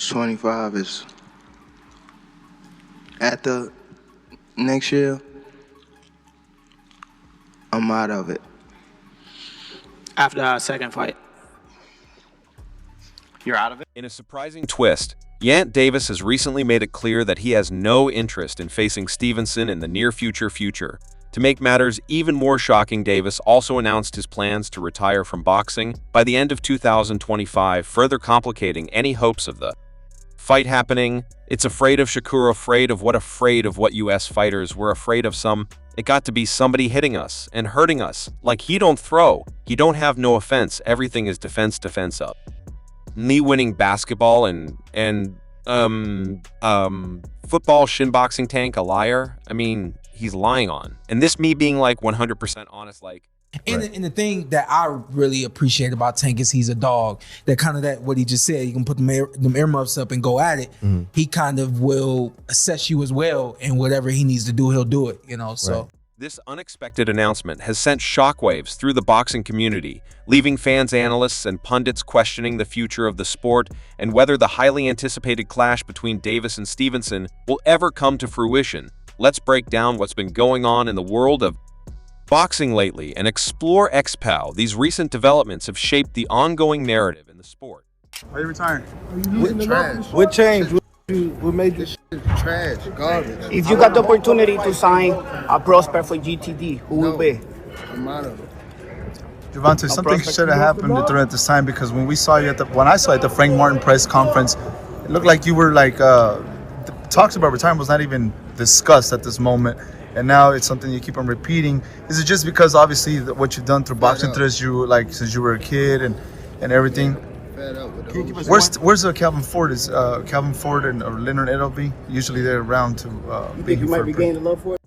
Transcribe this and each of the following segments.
25 is at the next year, I'm out of it. After our second fight. You're out of it? In a surprising twist, Gervonta Davis has recently made it clear that he has no interest in facing Stevenson in the near future. To make matters even more shocking, Davis also announced his plans to retire from boxing by the end of 2025, further complicating any hopes of the fight happening. It's afraid of Shakur, afraid of what US fighters were afraid of some. It got to be somebody hitting us and hurting us. Like, he don't throw, he don't have no offense, everything is defense up. Knee-winning basketball and football shin-boxing tank, a liar. I mean, he's lying on. And this me being like 100% honest, like. And the thing that I really appreciate about Tank is he's a dog. That kind of what he just said, you can put them earmuffs up and go at it. Mm-hmm. He kind of will assess you as well, and whatever he needs to do, he'll do it, you know, so. Right. This unexpected announcement has sent shockwaves through the boxing community, leaving fans, analysts, and pundits questioning the future of the sport and whether the highly anticipated clash between Davis and Stevenson will ever come to fruition. Let's break down what's been going on in the world of boxing lately and explore XPOW. These recent developments have shaped the ongoing narrative in the sport. Are you retiring? With trash. What changed? What made this shit Trash, garbage. If you got the opportunity to sign a prospect for GTD, who will be? I'm out of it. Gervonta, something should have happened during this time, because when I saw you at the Frank Martin press conference, it looked like you were like the talks about retirement was not even discussed at this moment, and now it's something you keep on repeating. Is it just because obviously what you've done through boxing since you were a kid and everything? Where's Calvin Ford? Is Calvin Ford and Leonard Edelby? Usually they're around to you think you might be gaining love for it?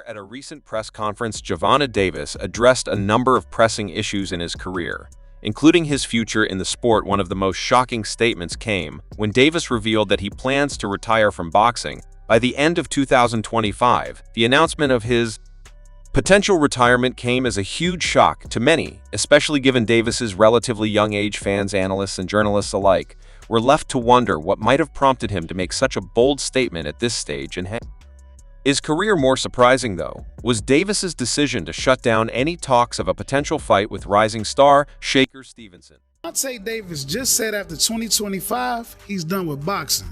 At a recent press conference, Gervonta Davis addressed a number of pressing issues in his career, including his future in the sport. One of the most shocking statements came when Davis revealed that he plans to retire from boxing by the end of 2025. The announcement of his potential retirement came as a huge shock to many, especially given Davis's relatively young age. Fans, analysts, and journalists alike were left to wonder what might have prompted him to make such a bold statement at this stage in his career. More surprising, though, was Davis's decision to shut down any talks of a potential fight with rising star Shakur Stevenson. Gervonta Davis just said after 2025, he's done with boxing.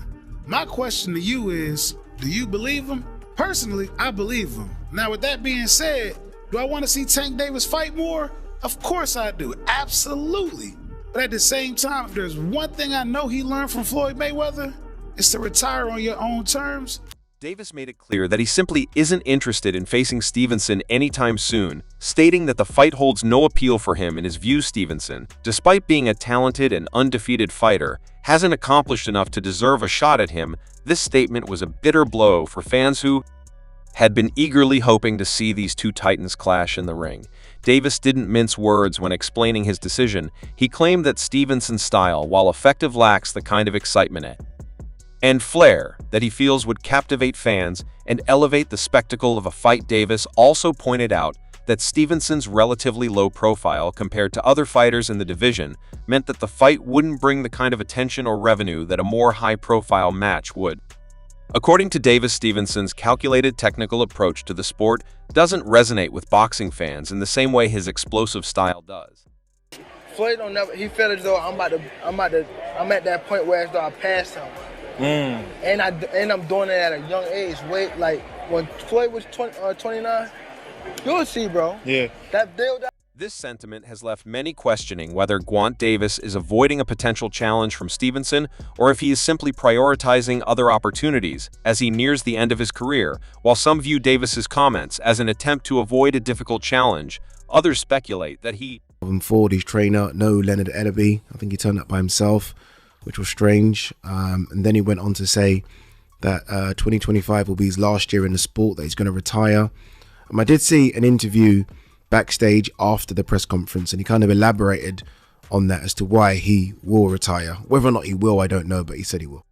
My question to you is, do you believe him? Personally, I believe him. Now, with that being said, do I want to see Tank Davis fight more? Of course I do, absolutely. But at the same time, if there's one thing I know he learned from Floyd Mayweather, it's to retire on your own terms. Davis made it clear that he simply isn't interested in facing Stevenson anytime soon, stating that the fight holds no appeal for him. In his view, Stevenson, despite being a talented and undefeated fighter, hasn't accomplished enough to deserve a shot at him. This statement was a bitter blow for fans who had been eagerly hoping to see these two titans clash in the ring. Davis didn't mince words when explaining his decision. He claimed that Stevenson's style, while effective, lacks the kind of excitement and flair that he feels would captivate fans and elevate the spectacle of a fight. Davis also pointed out that Stevenson's relatively low profile compared to other fighters in the division meant that the fight wouldn't bring the kind of attention or revenue that a more high-profile match would. According to Davis, Stevenson's calculated technical approach to the sport doesn't resonate with boxing fans in the same way his explosive style does. Floyd don't never. He felt as though I'm at that point where as though I passed him. And I'm doing it at a young age. Wait, like when Floyd was 29, you'll see, bro. Yeah. That deal. This sentiment has left many questioning whether Gervonta Davis is avoiding a potential challenge from Stevenson or if he is simply prioritizing other opportunities as he nears the end of his career. While some view Davis's comments as an attempt to avoid a difficult challenge, others speculate that he Ford, his trainer, no Leonard Edelby. I think he turned up by himself, which was strange. And then he went on to say that 2025 will be his last year in the sport, that he's going to retire. I did see an interview backstage after the press conference, and he kind of elaborated on that as to why he will retire. Whether or not he will, I don't know, but he said he will.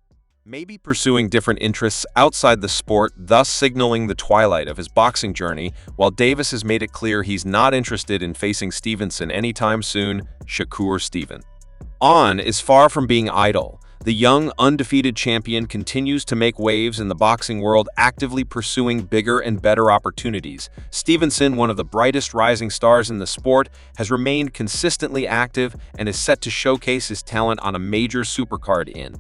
Maybe pursuing different interests outside the sport, thus signaling the twilight of his boxing journey. While Davis has made it clear he's not interested in facing Stevenson anytime soon, Shakur Stevenson is far from being idle. the young, undefeated champion continues to make waves in the boxing world, actively pursuing bigger and better opportunities. Stevenson, one of the brightest rising stars in the sport, has remained consistently active and is set to showcase his talent on a major supercard in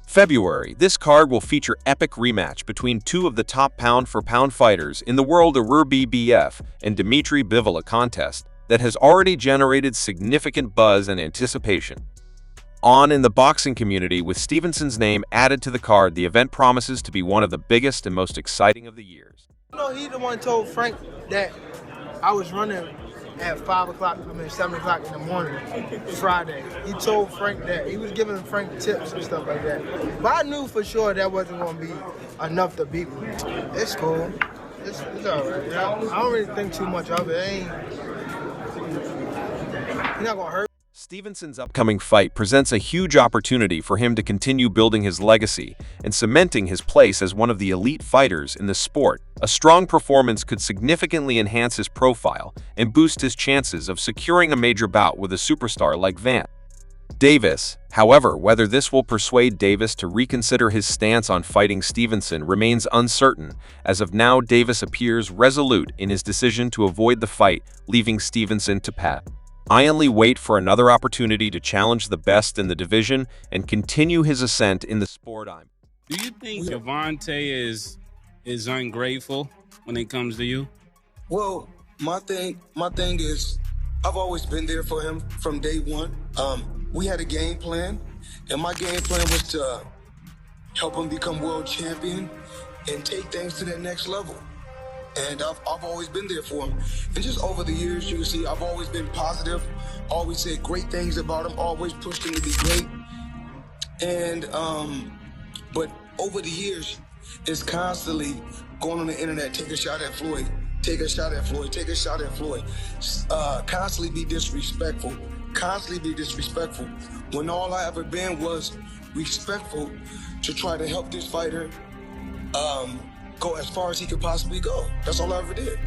February. This card will feature epic rematch between two of the top pound-for-pound fighters in the world, a BBF and Dmitry Bivol, a contest that has already generated significant buzz and anticipation in the boxing community. With Stevenson's name added to the card, the event promises to be one of the biggest and most exciting of the years. You know, he the one told Frank that I was running at 7 o'clock in the morning, Friday. He told Frank that. He was giving Frank tips and stuff like that. But I knew for sure that wasn't going to be enough to beat me. It's cool. It's all right. I don't really think too much of it. He's not going to hurt. Stevenson's upcoming fight presents a huge opportunity for him to continue building his legacy and cementing his place as one of the elite fighters in the sport. A strong performance could significantly enhance his profile and boost his chances of securing a major bout with a superstar like Gervonta Davis. However, whether this will persuade Davis to reconsider his stance on fighting Stevenson remains uncertain. As of now, Davis appears resolute in his decision to avoid the fight, leaving Stevenson to pat. I only wait for another opportunity to challenge the best in the division and continue his ascent in the sport. Do you think Gervonta is ungrateful when it comes to you? Well, my thing is, I've always been there for him from day one. We had a game plan, and my game plan was to help him become world champion and take things to that next level. And I've always been there for him. And just over the years, you can see I've always been positive, always said great things about him, always pushed him to be great. And, but over the years, it's constantly going on the internet, take a shot at Floyd, take a shot at Floyd, take a shot at Floyd. Constantly be disrespectful, when all I ever been was respectful to try to help this fighter go as far as he could possibly go. That's all I ever did.